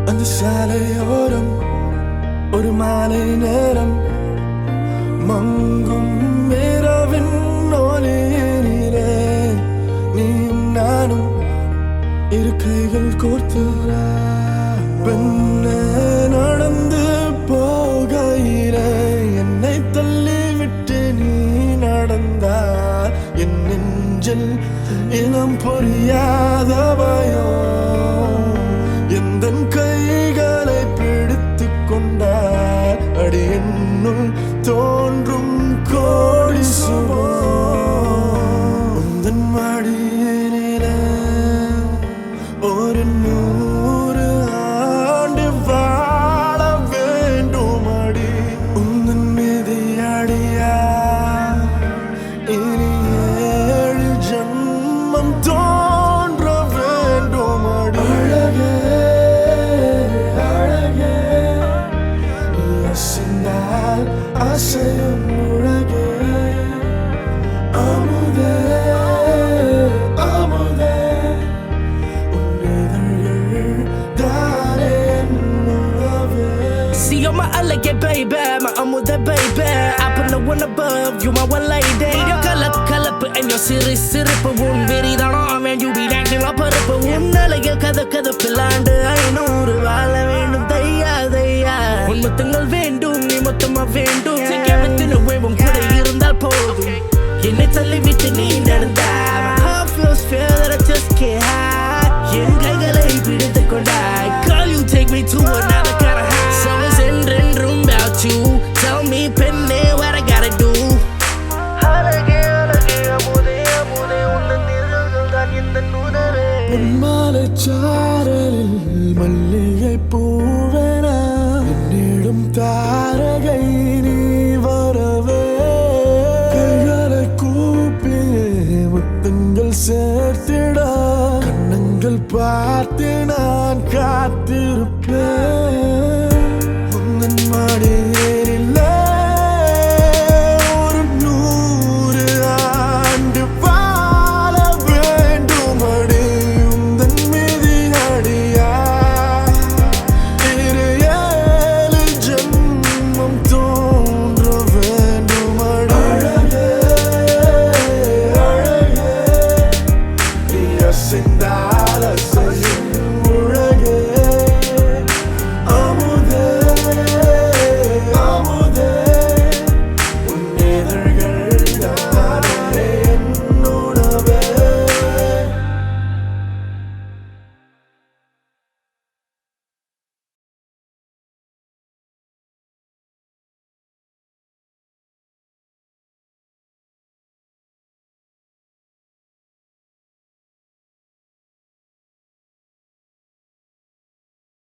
அந்த சாலையோரம் ஒரு மாலை நேரம் மங்கும் இரவின் ஒளியினிலே நீயும் நானும் இரு கைகள் கோர்த்து பெண்ணே நடந்து போகையிலே என்னை தள்ளிவிட்டு நீ நடந்தால் என் நெஞ்சில் இனம் புரியாத பயம் எந்தன் கைகளை பிடித்துக் கொண்டார் அடி என்னுள் தோன்றும் கோடி சுபம் உந்தன் மடியினிலே ஒரு 100 ஆண்டு வாழ வேண்டும் அடி உந்தன் மிதியடியா இனி 7 ஜன்மம் தோன்ற வேண்டும் அடி அழகே அழகே நீ அசைந்தால் அசையும் உலகே அமுதே அமுதே See, you're my elegant baby, my amuda baby. I put no one above, you my one lady. Your color, and your series, siripa, one very down on when you be acting up a ripper. One elegant kada pilanda, I know the valley, they are. One mutangal vendu, ni mutama vendu. Take everything away, one put a year in that pole. You need to leave it in the end and die. My heart feels fair that I just can't hide. You ain't gonna beat it, they could die. Girl, you take me to another kind of high. Someone's in the room about you. Tell me, penny, what I gotta do. பொன்மாலை சாரலில் மல்லிகை பூவென என்னிடும் தாரகை நீ வரவே கைகளை கூப்பி முத்தங்கள் சேர்த்திட கண்ணங்கள் பார்த்து